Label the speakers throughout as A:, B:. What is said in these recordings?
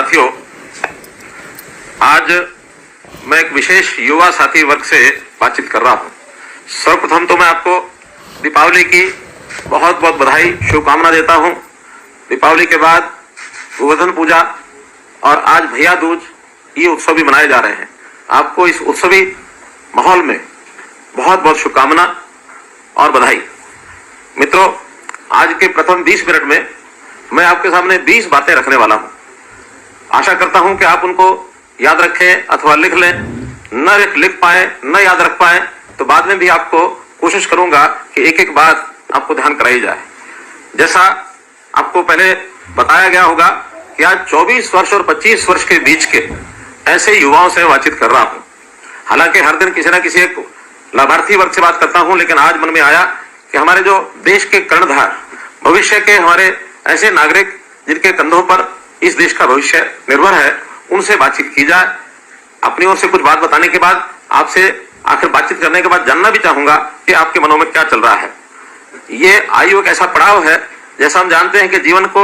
A: साथियों, आज मैं एक विशेष युवा साथी वर्ग से बातचीत कर रहा हूं। सर्वप्रथम तो मैं आपको दीपावली की बहुत बहुत बधाई, शुभकामना देता हूं। दीपावली के बाद गोवर्धन पूजा और आज भैया दूज, ये उत्सव भी मनाए जा रहे हैं। आपको इस उत्सवी माहौल में बहुत बहुत शुभकामना और बधाई। मित्रों, आज के प्रथम 20 मिनट में मैं आपके सामने 20 बातें रखने वाला हूं। आशा करता हूं कि आप उनको याद रखें अथवा लिख लें। न लिख पाए, न याद रख पाए तो बाद में भी आपको कोशिश करूंगा कि एक एक बात आपको ध्यान कराई जाए। जैसा आपको पहले बताया गया होगा कि आज 24 वर्ष और 25 वर्ष के बीच के ऐसे युवाओं से बातचीत कर रहा हूं। हालांकि हर दिन किसी न किसी एक लाभार्थी वर्ग से बात करता हूं, लेकिन आज मन में आया कि हमारे जो देश के कर्णधार, भविष्य के हमारे ऐसे नागरिक जिनके कंधों पर इस देश का भविष्य निर्भर है, उनसे बातचीत की जाए। अपनी ओर से कुछ बात बताने के बाद आपसे आखिर बातचीत करने के बाद जानना भी चाहूंगा कि आपके मनों में क्या चल रहा है। ये आयु एक ऐसा पड़ाव है, जैसा हम जानते हैं कि जीवन को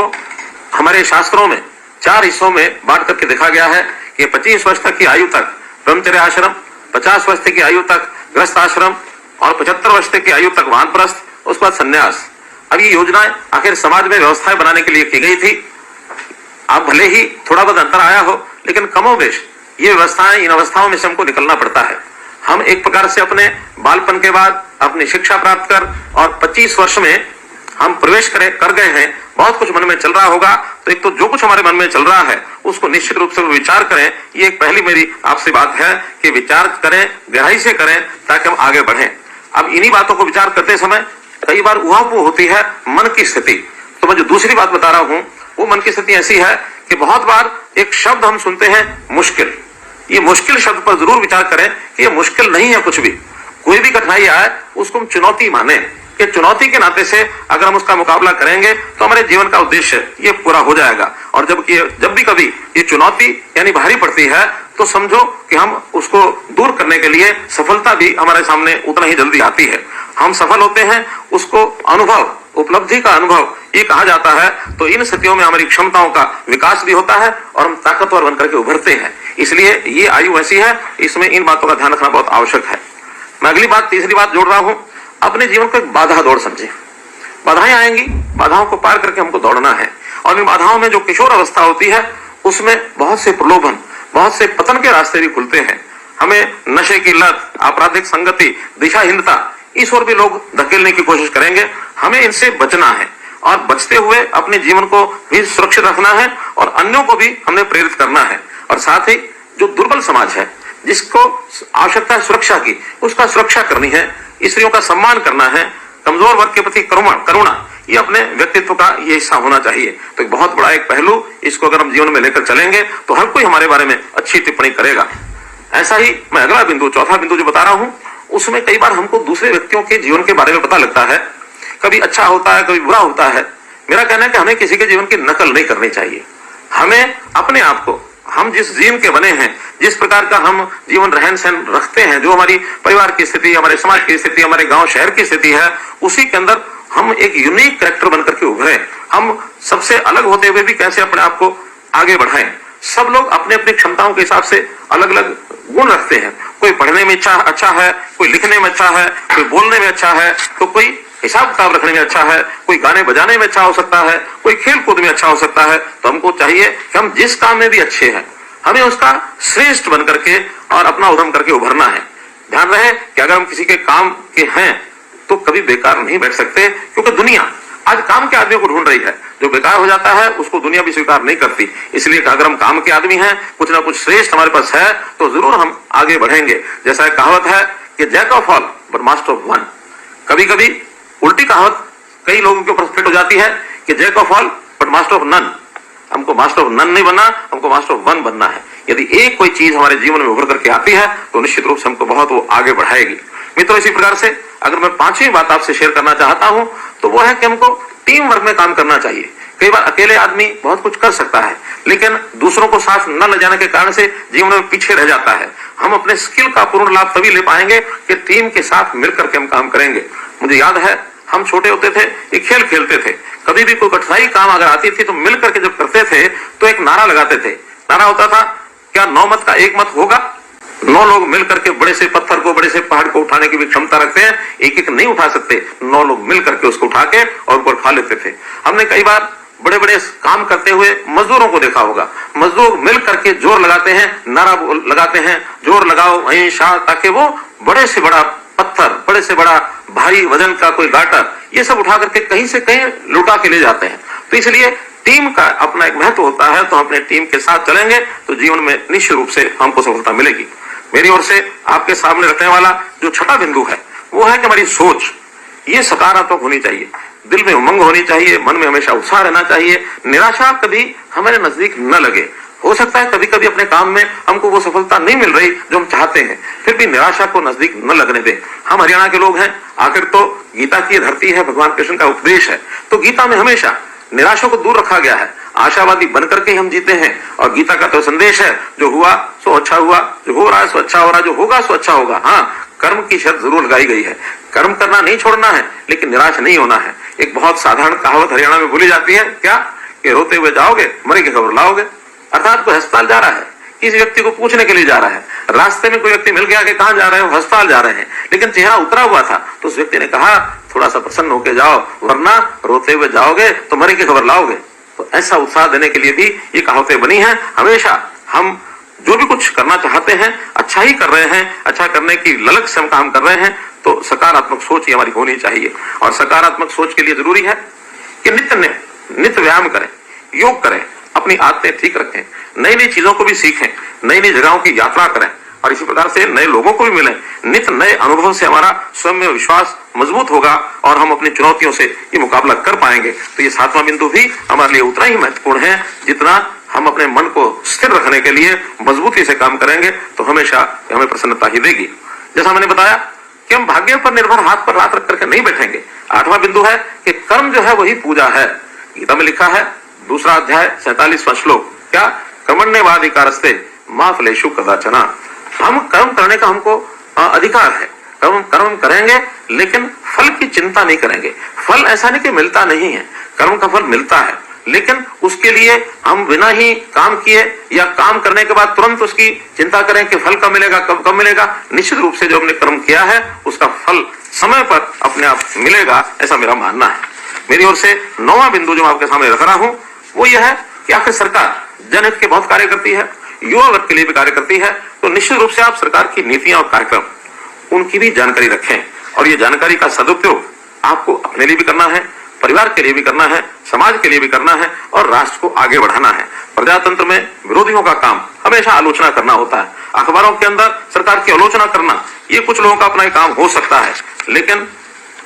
A: हमारे शास्त्रों में 4 हिस्सों में बांट करके देखा गया है कि 25 वर्ष तक की आयु तक ब्रह्मचर्य आश्रम, 50 वर्ष तक की आयु तक गृहस्थ आश्रम और 75 वर्ष तक की आयु तक वानप्रस्थ, उसके बाद संन्यास। अब ये योजनाएं आखिर समाज में व्यवस्थाएं बनाने के लिए की गई थी। अब भले ही थोड़ा बहुत अंतर आया हो, लेकिन कमोबेश ये व्यवस्थाएं, इन अवस्थाओं में से हमको निकलना पड़ता है। हम एक प्रकार से अपने बालपन के बाद अपनी शिक्षा प्राप्त कर और 25 वर्ष में हम प्रवेश कर गए हैं। बहुत कुछ मन में चल रहा होगा, तो एक तो जो कुछ हमारे मन में चल रहा है उसको निश्चित रूप से विचार करें। ये एक पहली मेरी आपसे बात है कि विचार करें, गहराई से करें, ताकि हम आगे बढ़ें। अब इन्हीं बातों को विचार करते समय कई बार उहापोह होती है मन की स्थिति। तो मैं जो दूसरी बात बता रहा हूं वो मन की स्थिति ऐसी है कि बहुत बार एक शब्द हम सुनते हैं, मुश्किल। ये मुश्किल शब्द पर जरूर विचार करें कि ये मुश्किल नहीं है कुछ भी। कोई भी कठिनाई आए उसको हम चुनौती माने कि चुनौती के नाते से अगर हम उसका मुकाबला करेंगे तो हमारे जीवन का उद्देश्य ये पूरा हो जाएगा। और जब भी कभी ये चुनौती यानी भारी पड़ती है तो समझो कि हम उसको दूर करने के लिए सफलता भी हमारे सामने उतना ही जल्दी आती है। हम सफल होते हैं, उसको अनुभव, उपलब्धि का अनुभव ये कहा जाता है। तो इन स्थितियों में हमारी क्षमताओं का विकास भी होता है और हम ताकतवर बनकर के उभरते हैं। इसलिए ये आयु ऐसी है, इसमें इन बातों का ध्यान रखना बहुत आवश्यक है। मैं अगली बात, तीसरी बात जोड़ रहा हूं। अपने जीवन को एक बाधा दौड़ समझे। बाधाएं आएंगी, बाधाओं को पार करके हमको दौड़ना है। और इन बाधाओं में जो किशोर अवस्था होती है उसमें बहुत से प्रलोभन, बहुत से पतन के रास्ते भी खुलते हैं। हमें नशे की लत, आपराधिक संगति, दिशाहीनता, इस ओर भी लोग धकेलने की कोशिश करेंगे। हमें इनसे बचना है और बचते हुए अपने जीवन को भी सुरक्षित रखना है और अन्यों को भी हमने प्रेरित करना है। और साथ ही जो दुर्बल समाज है, जिसको आवश्यकता है सुरक्षा की, उसका सुरक्षा करनी है। स्त्रियों का सम्मान करना है। कमजोर वर्ग के प्रति करुणा, ये अपने व्यक्तित्व का ये हिस्सा होना चाहिए। तो एक बहुत बड़ा एक पहलू, इसको अगर हम जीवन में लेकर चलेंगे तो हर कोई हमारे बारे में अच्छी टिप्पणी करेगा। ऐसा ही मैं अगला बिंदु, चौथा बिंदु जो बता रहा हूं, उसमें कई बार हमको दूसरे व्यक्तियों के जीवन के बारे में पता लगता है। कभी अच्छा होता है, कभी बुरा होता है। मेरा कहना है कि हमें किसी के जीवन की नकल नहीं करनी चाहिए। हमें अपने आप को, हम जिस जीवन के बने हैं, जिस प्रकार का हम जीवन रहन सहन रखते हैं, जो हमारी परिवार की स्थिति, हमारे समाज की स्थिति, हमारे गांव शहर की स्थिति है, उसी के अंदर हम एक यूनिक कैरेक्टर बनकर के उभरे। हम सबसे अलग होते हुए भी कैसे अपने आप को आगे बढ़ाएं। सब लोग अपने अपनी क्षमताओं के हिसाब से अलग अलग गुण रखते हैं। कोई पढ़ने में अच्छा है, कोई लिखने में अच्छा है, कोई बोलने में अच्छा है, तो कोई हिसाब किताब रखने में अच्छा है, कोई गाने बजाने में अच्छा हो सकता है, कोई खेल कूद में अच्छा हो सकता है। तो हमको चाहिए कि हम जिस काम में भी अच्छे हैं, हमें उसका श्रेष्ठ बन करके और अपना उद्यम करके उभरना है। ध्यान रहे कि अगर हम किसी के काम के हैं तो कभी बेकार नहीं बैठ सकते, क्योंकि दुनिया आज काम के आदमियों को ढूंढ रही है। जो बेकार हो जाता है उसको दुनिया भी स्वीकार नहीं करती। इसलिए अगर हम काम के आदमी हैं, कुछ ना कुछ श्रेष्ठ हमारे पास है, तो जरूर हम आगे बढ़ेंगे। जैसा एक कहावत है कि jack of all but master of one. कभी कभी उल्टी कहावत कई लोगों के ऊपर फिट हो जाती है कि jack of all but master of none. हमको मास्टर ऑफ नन नहीं बनना, हमको मास्टर ऑफ वन बनना है। यदि एक कोई चीज हमारे जीवन में उभर करके आती है तो निश्चित रूप से हमको बहुत वो आगे बढ़ाएगी। मित्रों, इसी प्रकार से अगर मैं 5वीं बात आपसे शेयर करना चाहता हूं तो वो है कि हमको टीम वर्क में काम करना चाहिए। कई बार अकेले आदमी बहुत कुछ कर सकता है, लेकिन दूसरों को साथ न ले जाने के कारण से जीवन में पीछे रह जाता है। हम अपने स्किल का पूर्ण लाभ तभी ले पाएंगे कि टीम के साथ मिलकर के हम काम करेंगे। मुझे याद है हम छोटे होते थे, एक खेल खेलते थे। कभी भी कोई कठिनाई काम अगर आती थी तो मिलकर के जब करते थे तो एक नारा लगाते थे नारा होता था, क्या 9 मत का 1 मत होगा? 9 लोग मिलकर के बड़े से पत्थर को, बड़े से पहाड़ को उठाने की भी क्षमता रखते हैं, एक एक नहीं उठा सकते, 9 लोग मिलकर के उसको उठा के और ऊपर खा लेते थे। हमने कई बार बड़े बड़े काम करते हुए मजदूरों को देखा होगा, मजदूर मिल करके जोर लगाते हैं, नारा लगाते हैं, जोर लगाओ वहीं शाह, ताकि वो बड़े से बड़ा पत्थर, बड़े से बड़ा भारी वजन का कोई गाटर, ये सब उठा करके कहीं से कहीं लुटा के ले जाते हैं। तो इसलिए टीम का अपना एक महत्व होता है, तो अपने टीम के साथ चलेंगे तो जीवन में निश्चित रूप से हमको सफलता मिलेगी। मेरी ओर से आपके सामने रखने वाला जो छठा बिंदु है वो है कि हमारी सोच ये सकारात्मक होनी चाहिए, दिल में उमंग होनी चाहिए, मन में हमेशा उत्साह रहना चाहिए, निराशा कभी हमारे नजदीक न लगे। हो सकता है कभी कभी अपने काम में हमको वो सफलता नहीं मिल रही जो हम चाहते हैं, फिर भी निराशा को नजदीक न लगने दें। हम हरियाणा के लोग हैं, आखिर तो गीता की धरती है, भगवान कृष्ण का उपदेश है, तो गीता में हमेशा निराशा को दूर रखा गया है, आशावादी बनकर के हम जीते हैं। और गीता का तो संदेश है, जो हुआ सो अच्छा हुआ, जो हो रहा है सो अच्छा हो रहा है, जो होगा सो अच्छा होगा। हाँ, कर्म की शर्त जरूर लगाई गई है, कर्म करना नहीं छोड़ना है, लेकिन निराश नहीं होना है। एक बहुत साधारण कहावत हरियाणा में बोली जाती है, क्या कि रोते हुए जाओगे मरे की खबर लाओगे। अर्थात कोई अस्पताल जा रहा है, किसी व्यक्ति को पूछने के लिए जा रहा है, रास्ते में कोई व्यक्ति मिल गया कि कहां जा रहे हो, अस्पताल जा रहे हैं, लेकिन चेहरा उतरा हुआ था, तो उस व्यक्ति ने कहा थोड़ा सा प्रसन्न होकर जाओ, वरना रोते हुए जाओगे तो मरे की खबर लाओगे। तो ऐसा उत्साह देने के लिए भी ये कहावतें बनी हैं। हमेशा हम जो भी कुछ करना चाहते हैं, अच्छा ही कर रहे हैं, अच्छा करने की ललक से हम काम कर रहे हैं, तो सकारात्मक सोच ही हमारी होनी चाहिए। और सकारात्मक सोच के लिए जरूरी है कि नित्य व्यायाम करें, योग करें, अपनी आदतें ठीक रखें, नई नई चीजों को भी सीखें, नई नई जगहों की यात्रा करें और इसी प्रकार से नए लोगों को भी मिलें। नित्य नए अनुभव से हमारा स्वयं में विश्वास मजबूत होगा और हम अपनी चुनौतियों से ये मुकाबला कर पाएंगे। तो ये 7वां बिंदु भी हमारे लिए उतना ही महत्वपूर्ण है जितना हम अपने मन को स्थिर रखने के लिए मजबूती से काम करेंगे तो हमेशा हमें प्रसन्नता ही देगी। जैसा मैंने बताया कि हम भाग्य पर निर्भर हाथ पर हाथ रख करके नहीं बैठेंगे। 8वां बिंदु है कि कर्म जो है वही पूजा है। गीता में लिखा है, 2 अध्याय 47वां श्लोक, क्या कर्मण्येवाधिकारस्ते मा फलेषु कदाचन। हम कर्म करने का हमको अधिकार है, कर्म करेंगे, लेकिन फल की चिंता नहीं करेंगे। फल ऐसा नहीं कि मिलता नहीं है, कर्म का फल मिलता है, लेकिन उसके लिए हम बिना ही काम किए या काम करने के बाद तुरंत उसकी चिंता करें कि फल कब मिलेगा, कब मिलेगा। निश्चित रूप से जो हमने कर्म किया है उसका फल समय पर अपने आप मिलेगा, ऐसा मेरा मानना है। मेरी ओर से 9वां बिंदु जो मैं आपके सामने रख रहा हूं वो यह है कि आखिर सरकार जनहित के बहुत कार्य करती है, युवा वर्ग के लिए भी कार्य करती है, तो निश्चित रूप से आप सरकार की नीतियां और कार्यक्रम उनकी भी जानकारी रखें और ये जानकारी का सदुपयोग आपको अपने लिए भी करना है, परिवार के लिए भी करना है, समाज के लिए भी करना है और राष्ट्र को आगे बढ़ाना है। प्रजातंत्र में विरोधियों का काम हमेशा आलोचना करना होता है। अखबारों के अंदर सरकार की आलोचना करना ये कुछ लोगों का अपना ही काम हो सकता है, लेकिन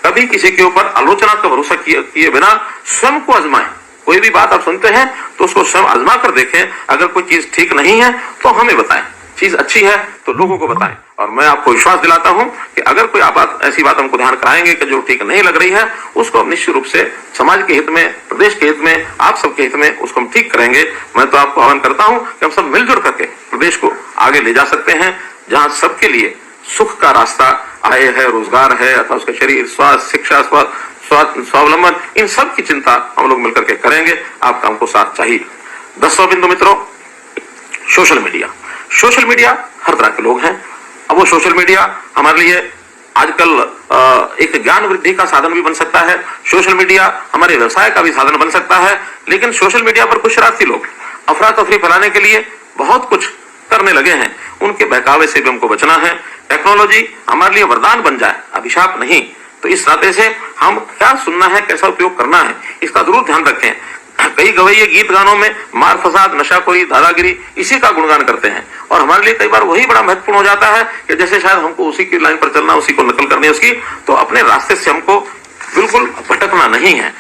A: कभी किसी के ऊपर आलोचना का भरोसा किए बिना स्वयं को आजमाएं। कोई भी बात आप सुनते हैं तो उसको स्वयं आजमा कर देखें। अगर कोई चीज ठीक नहीं है तो हमें बताएं, चीज अच्छी है तो लोगों को बताएं। और मैं आपको विश्वास दिलाता हूं कि अगर कोई ऐसी बात हमको ध्यान कराएंगे कि जो ठीक नहीं लग रही है, उसको हम निश्चित रूप से समाज के हित में, प्रदेश के हित में, आप सबके हित में उसको हम ठीक करेंगे। मैं तो आपको आह्वान करता हूं कि हम सब मिलजुल करके प्रदेश को आगे ले जा सकते हैं, जहां सबके लिए सुख का रास्ता, आय है, रोजगार है, अथवा उसका शरीर, स्वास्थ्य, शिक्षा, स्वावलंबन, इन सब की चिंता हम लोग मिलकर के करेंगे। आपका हमको साथ चाहिए। 10वां बिंदु मित्रों, सोशल मीडिया। सोशल मीडिया हर तरह के लोग हैं। अब वो सोशल मीडिया हमारे लिए आजकल एक ज्ञान वृद्धि का साधन भी बन सकता है, सोशल मीडिया हमारे व्यवसाय का भी साधन बन सकता है। लेकिन सोशल मीडिया पर कुछ शरारती लोग अफरा तफरी फैलाने के लिए बहुत कुछ करने लगे हैं, उनके बहकावे से भी हमको बचना है। टेक्नोलॉजी हमारे लिए वरदान बन जाए, अभिशाप नहीं। तो इस नाते से हम क्या सुनना है, कैसा उपयोग करना है, इसका जरूर ध्यान रखें। कई गवैये गीत गानों में मार फसाद, नशाखोरी, दादागिरी इसी का गुणगान करते हैं और हमारे लिए कई बार वही बड़ा महत्वपूर्ण हो जाता है कि जैसे शायद हमको उसी की लाइन पर चलना, उसी को नकल करनी है उसकी, तो अपने रास्ते से हमको बिल्कुल भटकना नहीं है।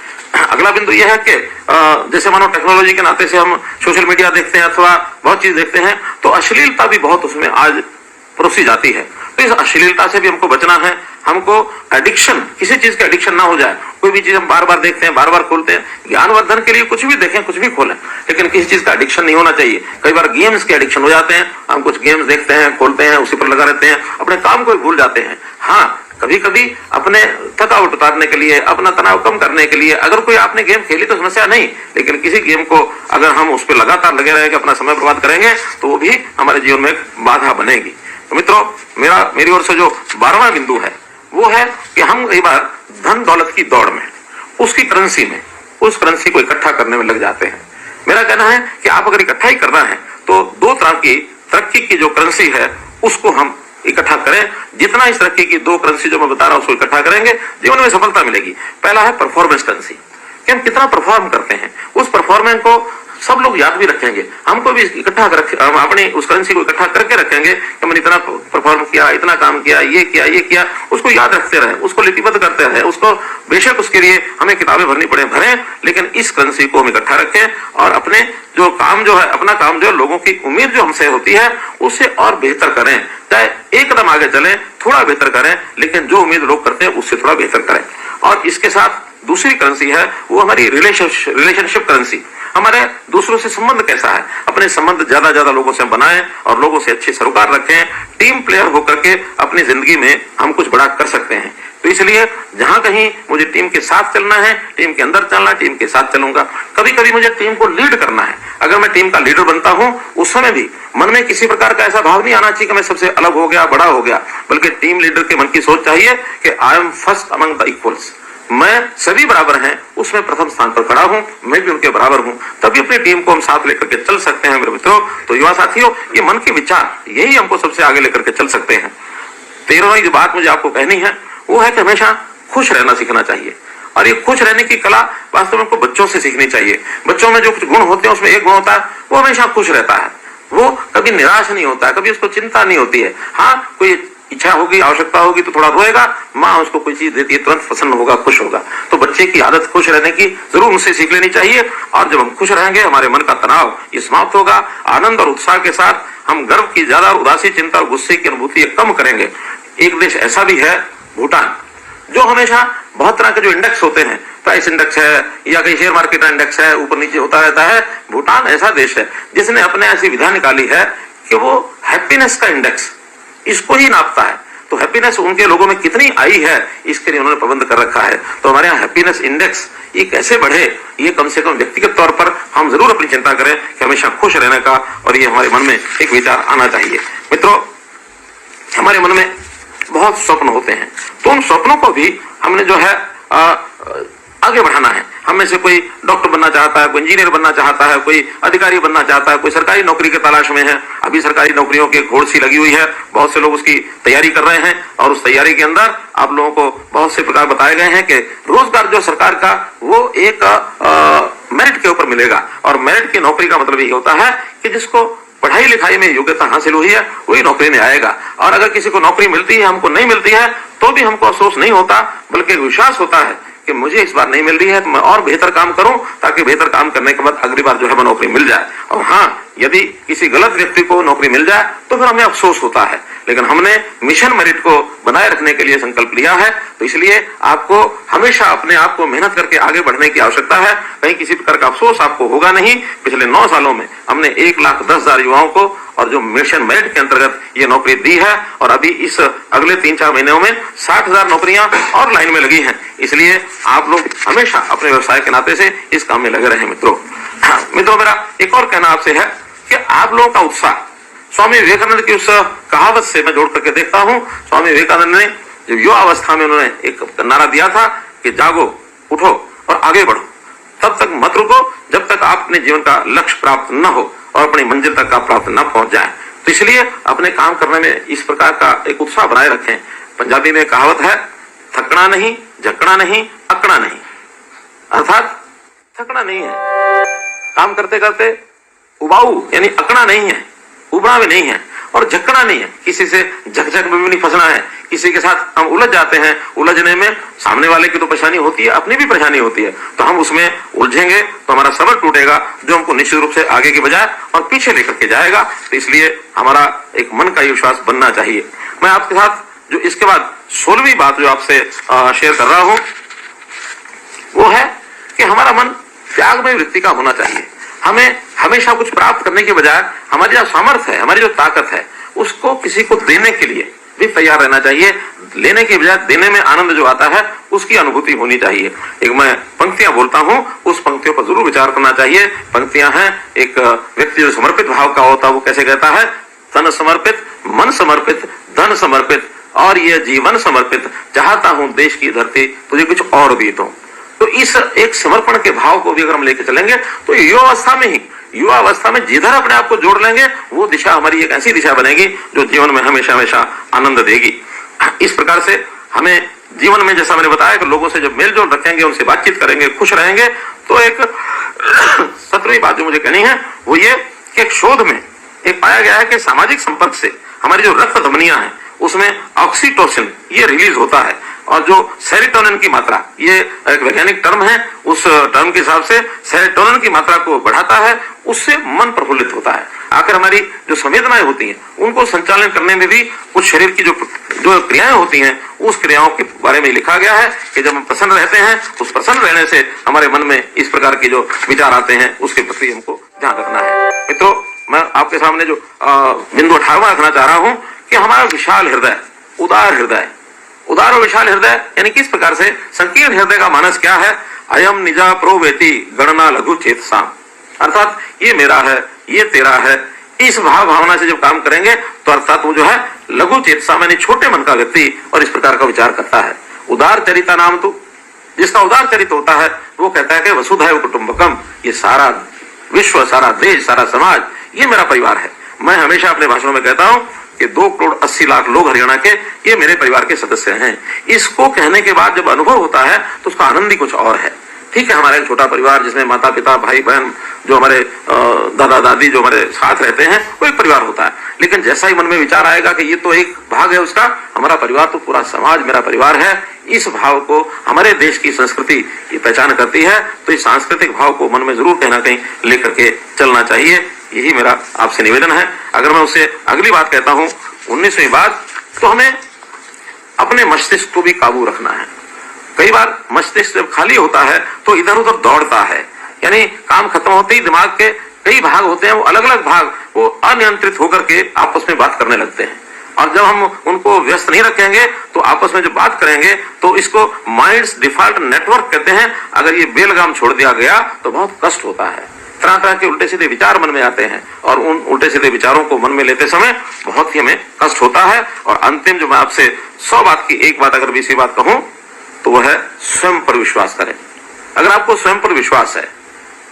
A: अगला बिंदु यह है कि जैसे मानो टेक्नोलॉजी के नाते से हम सोशल मीडिया देखते हैं अथवा बहुत चीज देखते हैं, तो अश्लीलता भी बहुत उसमें आज परोसी जाती है। तो इस अश्लीलता से भी हमको बचना है। हमको एडिक्शन, किसी चीज का एडिक्शन ना हो जाए। कोई भी चीज हम बार बार देखते हैं, बार बार खोलते हैं, ज्ञानवर्धन के लिए कुछ भी देखें, कुछ भी खोलें, लेकिन किसी चीज का एडिक्शन नहीं होना चाहिए। कई बार गेम्स के एडिक्शन हो जाते हैं, हम कुछ गेम्स देखते हैं, खोलते हैं, उसी पर लगा रहते हैं, अपने काम को भूल जाते हैं। हाँ, कभी कभी अपने थकावट उतारने के लिए, अपना तनाव कम करने के लिए, अगर कोई आपने गेम खेली तो समस्या नहीं, लेकिन किसी गेम को अगर हम उस पर लगातार लगे रहेंगे, अपना समय बर्बाद करेंगे, तो वो भी हमारे जीवन में एक बाधा बनेगी। तो मित्रों, मेरी ओर से जो 12वां बिंदु है वो है कि हम कई बार धन दौलत की दौड़ में, उसकी करेंसी में, उस करेंसी को इकट्ठा करने में लग जाते हैं। मेरा कहना है कि आप अगर इकट्ठा ही करना है तो दो तरह की तरक्की की जो करेंसी है उसको हम इकट्ठा करें। जितना इस तरक्की की दो करेंसी जो मैं बता रहा हूं उसको इकट्ठा करेंगे, जीवन में सफलता मिलेगी। पहला है परफॉर्मेंस करेंसी, कि हम कितना परफॉर्म करते हैं, उस परफॉर्मेंस को सब लोग याद भी रखेंगे, हमको भी इकट्ठा हम अपनी उस करेंसी को इकट्ठा करके रखेंगे कि मैंने इतना परफॉर्म किया, इतना काम किया, ये किया, उसको याद रखते रहे, उसको लिपिबद्ध करते रहे, उसको बेशक उसके लिए हमें किताबें भरनी पड़े भरें, लेकिन इस करेंसी को हम इकट्ठा रखें और अपने जो काम जो है, अपना काम जो लोगों की उम्मीद जो हमसे होती है उससे और बेहतर करें, चाहे एक कदम आगे चलें, थोड़ा बेहतर करें, लेकिन जो उम्मीद लोग करते हैं उससे थोड़ा बेहतर करें। और इसके साथ दूसरी करेंसी है वो हमारी रिलेशनशिप करेंसी। हमारे दूसरों से संबंध कैसा है, अपने संबंध ज्यादा लोगों से बनाएं और लोगों से अच्छे सरोकार रखें। टीम प्लेयर होकर के अपनी जिंदगी में हम कुछ बड़ा कर सकते हैं। तो इसलिए जहां कहीं मुझे टीम के साथ चलना है, टीम के अंदर चलना, टीम के साथ चलूंगा। कभी कभी मुझे टीम को लीड करना है, अगर मैं टीम का लीडर बनता हूं उस समय भी मन में किसी प्रकार का ऐसा भाव नहीं आना चाहिए कि मैं सबसे अलग हो गया, बड़ा हो गया, बल्कि टीम लीडर के मन की सोच चाहिए कि I am first among the equals, मैं सभी बराबर हैं, उसमें प्रथम स्थान पर खड़ा हूं, मैं भी उनके बराबर हूं, तभी अपनी टीम को हम साथ लेकर के चल सकते हैं। मेरे मित्रों, तो युवा साथियों, ये मन के विचार यही हमको सबसे आगे लेकर के चल सकते हैं। 13वीं जो बात मुझे आपको कहनी है वो है कि हमेशा खुश रहना सीखना चाहिए। और ये खुश रहने की कला वास्तव में हमको बच्चों से सीखनी चाहिए। बच्चों में जो कुछ गुण होते हैं उसमें एक गुण होता है वो हमेशा खुश रहता है, वो कभी निराश नहीं होता है, कभी उसको चिंता नहीं होती है। हाँ, कोई इच्छा होगी, आवश्यकता होगी तो थोड़ा रोएगा, माँ उसको कोई चीज देती है तुरंत प्रसन्न होगा, खुश होगा। तो बच्चे की आदत खुश रहने की जरूर उनसे सीख लेनी चाहिए। और जब हम खुश रहेंगे हमारे मन का तनाव ये समाप्त होगा। आनंद और उत्साह के साथ हम गर्व की ज्यादा, उदासी, चिंता और गुस्से की अनुभूति कम करेंगे। एक देश ऐसा भी है भूटान, जो हमेशा बहुत तरह के जो इंडेक्स होते हैं, प्राइस इंडेक्स है या कहीं शेयर मार्केट का इंडेक्स है, ऊपर नीचे होता रहता है। भूटान ऐसा देश है जिसने अपने ऐसी विधा निकाली है कि वो हैप्पीनेस का इंडेक्स इसको ही नापता है। तो हैप्पीनेस उनके लोगों में कितनी आई है इसके लिए उन्होंने प्रबंध कर रखा है। तो हमारे यहाँ हैप्पीनेस इंडेक्स ये कैसे बढ़े, ये कम से कम व्यक्तिगत तौर पर हम जरूर अपनी चिंता करें कि हमेशा खुश रहने का, और ये हमारे मन में एक विचार आना चाहिए। मित्रों, हमारे मन में बहुत स्वप्न होते हैं, तो उन स्वप्नों को भी हमने जो है आगे बढ़ाना है। हम में से कोई डॉक्टर बनना चाहता है, कोई इंजीनियर बनना चाहता है, कोई अधिकारी बनना चाहता है, कोई सरकारी नौकरी के तलाश में है। अभी सरकारी नौकरियों की घोड़ सी लगी हुई है, बहुत से लोग उसकी तैयारी कर रहे हैं। और उस तैयारी के अंदर आप लोगों को बहुत से प्रकार बताए गए हैं कि रोजगार जो सरकार का वो एक मेरिट के ऊपर मिलेगा। और मेरिट की नौकरी का मतलब ये होता है कि जिसको पढ़ाई लिखाई में योग्यता हासिल हुई है वही नौकरी में आएगा। और अगर किसी को नौकरी मिलती है, हमको नहीं मिलती है, तो भी हमको अफसोस नहीं होता, बल्कि विश्वास होता है कि मुझे इस बार नहीं मिल रही है तो मैं और बेहतर काम करूं, ताकि बेहतर काम करने के बाद अगली बार जो है नौकरी मिल जाए। और हाँ, यदि किसी गलत व्यक्ति को नौकरी मिल जाए तो फिर हमें अफसोस होता है, लेकिन हमने मिशन मेरिट को बनाए रखने के लिए संकल्प लिया है। तो इसलिए आपको हमेशा अपने आप को मेहनत करके आगे बढ़ने की आवश्यकता है, कहीं किसी प्रकार का अफसोस आपको होगा नहीं। पिछले 9 सालों में हमने 1,10,000 युवाओं को और जो मिशन मेरिट के अंतर्गत ये नौकरी दी है, और अभी इस अगले 3-4 महीनों में 60,000 नौकरियां और लाइन में लगी हैं। इसलिए आप लोग हमेशा अपने व्यवसाय के नाते से इस काम में लगे रहें। मित्रों, मेरा एक और कहना आपसे है कि आप लोगों का उत्साह स्वामी विवेकानंद की उस कहावत से मैं जोड़ करके देखता हूं। स्वामी विवेकानंद ने जब युवा अवस्था में उन्होंने एक नारा दिया था कि जागो, उठो और आगे बढ़ो, तब तक मत रुको जब तक आप अपने जीवन का लक्ष्य प्राप्त न हो और अपनी मंजिल तक आप प्राप्त न पहुंच जाए। तो इसलिए अपने काम करने में इस प्रकार का एक उत्साह बनाए रखें। पंजाबी में कहावत है, थकना नहीं, झकना नहीं, अकड़ा नहीं। अर्थात थकना नहीं है, काम करते करते उबाऊ यानी अकड़ा नहीं है, उबड़ा भी नहीं है, और झकना नहीं है, किसी से झकझक में भी नहीं फंसना है। किसी के साथ हम उलझ जाते हैं, उलझने में सामने वाले की तो परेशानी होती है, अपनी भी परेशानी होती है, तो हम उसमें उलझेंगे तो हमारा सबर टूटेगा, जो हमको निश्चित रूप से आगे की बजाय और पीछे लेकर के जाएगा। तो इसलिए हमारा एक मन का विश्वास बनना चाहिए। मैं आपके साथ जो इसके बाद 16वीं बात जो आपसे शेयर कर रहा हूं वो है कि हमारा मन त्यागमय वृत्ति का होना चाहिए। हमें हमेशा कुछ प्राप्त करने के बजाय हमारी जो सामर्थ्य है, हमारी जो ताकत है, उसको किसी को देने के लिए भी तैयार रहना चाहिए। लेने की बजाय देने में आनंद जो आता है उसकी अनुभूति होनी चाहिए। एक मैं पंक्तियां बोलता हूं, उस पंक्तियों पर जरूर विचार करना चाहिए। पंक्तियां हैं, एक व्यक्ति जो समर्पित भाव का होता है वो कैसे कहता है, तन समर्पित, मन समर्पित, धन समर्पित और ये जीवन समर्पित, चाहता हूं देश की धरती तुझे कुछ और भी दूं। तो इस एक समर्पण के भाव को भी अगर हम लेके चलेंगे तो युवा अवस्था में जिधर अपने आप को जोड़ लेंगे वो दिशा हमारी एक ऐसी दिशा बनेगी जो जीवन में हमेशा हमेशा आनंद देगी। इस प्रकार से हमें जीवन में, जैसा मैंने बताया, कि लोगों से जब मेलजोल रखेंगे, उनसे बातचीत करेंगे, खुश रहेंगे, तो एक 17वीं बात जो मुझे कहनी है वो ये कि एक शोध में एक पाया गया है कि सामाजिक संपर्क से हमारी जो रक्त धमनियां हैं उसमें ऑक्सीटोसिन ये रिलीज होता है और जो सेरोटोनिन की मात्रा, ये एक वैज्ञानिक टर्म है, उस टर्म के हिसाब से सेरोटोनिन की मात्रा को बढ़ाता है, उससे मन प्रफुल्लित होता है। आखिर हमारी जो संवेदनाएं होती हैं उनको संचालन करने में भी कुछ शरीर की जो क्रियाएं होती हैं, उस क्रियाओं के बारे में लिखा गया है कि जब हम प्रसन्न रहते हैं, उस प्रसन्न रहने से हमारे मन में इस प्रकार के जो विचार आते हैं उसके प्रति हमको ध्यान रखना है। मित्रों, मैं आपके सामने जो बिंदु 18वां रखना चाह रहा हूं कि हमारा विशाल हृदय, उदार और विशाल हृदय, यानी किस प्रकार से संकीर्ण हृदय का मानस क्या है, अयम निजा प्रोवेति गणना लघु चेतसाम, अर्थात ये मेरा है, ये तेरा है। इस भाव भावना से जब काम करेंगे तो अर्थात वो जो है लघु चेतसा यानी छोटे मन का व्यक्ति और इस प्रकार का विचार करता है। उदार चरिता नाम तो, जिसका उदार चरित्र होता है वो कहता है कि वसुधैव कुटुंबकम, ये सारा विश्व, सारा देश, सारा समाज ये मेरा परिवार है। मैं हमेशा अपने भाषणों में कहता हूं कि 2,80,00,000 लोग हरियाणा के ये मेरे परिवार के सदस्य हैं। इसको कहने के बाद जब अनुभव होता है तो उसका आनंद ही कुछ और है। ठीक है, हमारा एक छोटा परिवार जिसमें माता पिता, भाई बहन, जो हमारे दादा दादी जो हमारे साथ रहते हैं, वो एक परिवार होता है। लेकिन जैसा ही मन में विचार आएगा कि ये तो एक भाग है उसका, हमारा परिवार तो पूरा समाज मेरा परिवार है, इस भाव को हमारे देश की संस्कृति की पहचान करती है। तो इस सांस्कृतिक भाव को मन में जरूर कहीं ना कहीं लेकर के चलना चाहिए। यही मेरा आपसे निवेदन है। अगर मैं उससे अगली बात कहता हूं, 19वीं बात, तो हमें अपने मस्तिष्क को भी काबू रखना है। कई बार मस्तिष्क जब खाली होता है तो इधर उधर दौड़ता है, यानी काम खत्म होते ही दिमाग के कई भाग होते हैं, वो अलग अलग भाग वो अनियंत्रित होकर के आपस में बात करने लगते हैं। और जब हम उनको व्यस्त नहीं रखेंगे तो आपस में जब बात करेंगे तो इसको माइंड्स डिफॉल्ट नेटवर्क कहते हैं। अगर ये बेलगाम छोड़ दिया गया तो बहुत कष्ट होता है, तरह तरह के उल्टे सीधे विचार मन में आते हैं और उन उल्टे सीधे विचारों को मन में लेते समय बहुत ही हमें कष्ट होता है। और अंतिम जो मैं आपसे 100 बात की एक बात अगर 20वीं बात कहूं तो वह है स्वयं पर विश्वास करें। अगर आपको स्वयं पर विश्वास है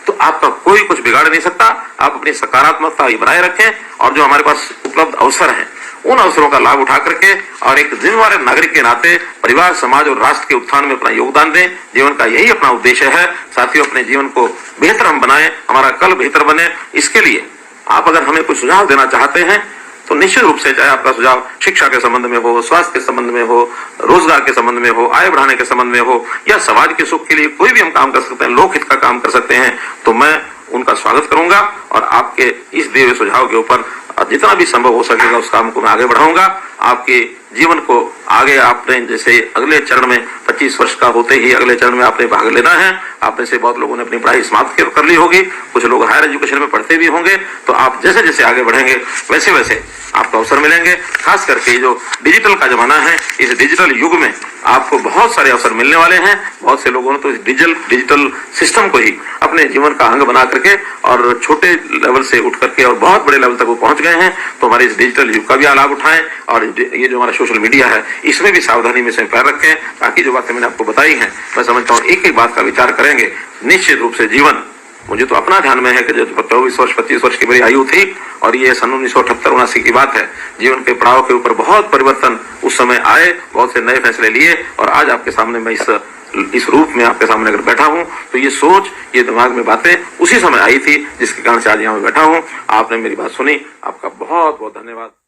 A: तो आपका कोई कुछ बिगाड़ नहीं सकता। आप अपनी सकारात्मकता ही बनाए रखें और जो हमारे पास उपलब्ध अवसर हैं उन अवसरों का लाभ उठा करके और एक जिम्मेदार नागरिक के नाते परिवार, समाज और राष्ट्र के उत्थान में अपना योगदान दें। जीवन का यही अपना उद्देश्य है। साथियों, अपने जीवन को बेहतर हम बनाएं, हमारा कल बेहतर बने। इसके लिए आप अगर हमें कुछ सुझाव देना चाहते हैं तो निश्चित रूप से, चाहे आपका सुझाव शिक्षा के संबंध में हो, स्वास्थ्य के संबंध में हो, रोजगार के संबंध में हो, आय बढ़ाने के संबंध में हो, या समाज के सुख के लिए कोई भी हम काम कर सकते हैं, लोकहित का काम कर सकते हैं, तो मैं उनका स्वागत करूंगा और आपके इस दिए हुए सुझाव के ऊपर जितना भी संभव हो सकेगा उस काम को मैं आगे बढ़ाऊंगा। आपके जीवन को आगे आपने जैसे अगले चरण में 25 वर्ष का होते ही अगले चरण में आपने भाग लेना है। आप में से बहुत लोगों ने अपनी पढ़ाई समाप्त कर ली होगी, कुछ लोग हायर एजुकेशन में पढ़ते भी होंगे। तो आप जैसे जैसे आगे बढ़ेंगे वैसे वैसे आपको अवसर मिलेंगे। खास करके जो डिजिटल का जमाना है, इस डिजिटल युग में आपको बहुत सारे अवसर मिलने वाले हैं। बहुत से लोगों ने तो इस डिजिटल सिस्टम को ही अपने जीवन का अंग बना करके और छोटे लेवल से उठ करके और बहुत बड़े लेवल तक वो पहुंच गए हैं। तो हमारे इस डिजिटल युग का भी लाभ उठाएं और ये जो हमारा सोशल मीडिया है इसमें भी सावधानी में से पैर रखें, ताकि जो बातें मैंने आपको बताई हैं मैं समझता हूँ एक एक बात का विचार करेंगे। निश्चित रूप से जीवन, मुझे तो अपना ध्यान में है कि जब 24 वर्ष 25 वर्ष की मेरी आयु थी और ये सन 1978-79 की बात है, जीवन के पड़ाव के ऊपर बहुत परिवर्तन उस समय आए, बहुत से नए फैसले लिए और आज आपके सामने मैं इस रूप में आपके सामने अगर बैठा हूं तो ये सोच, ये दिमाग में बातें उसी समय आई थी जिसके कारण से आज यहाँ बैठा हूं। आपने मेरी बात सुनी, आपका बहुत बहुत धन्यवाद।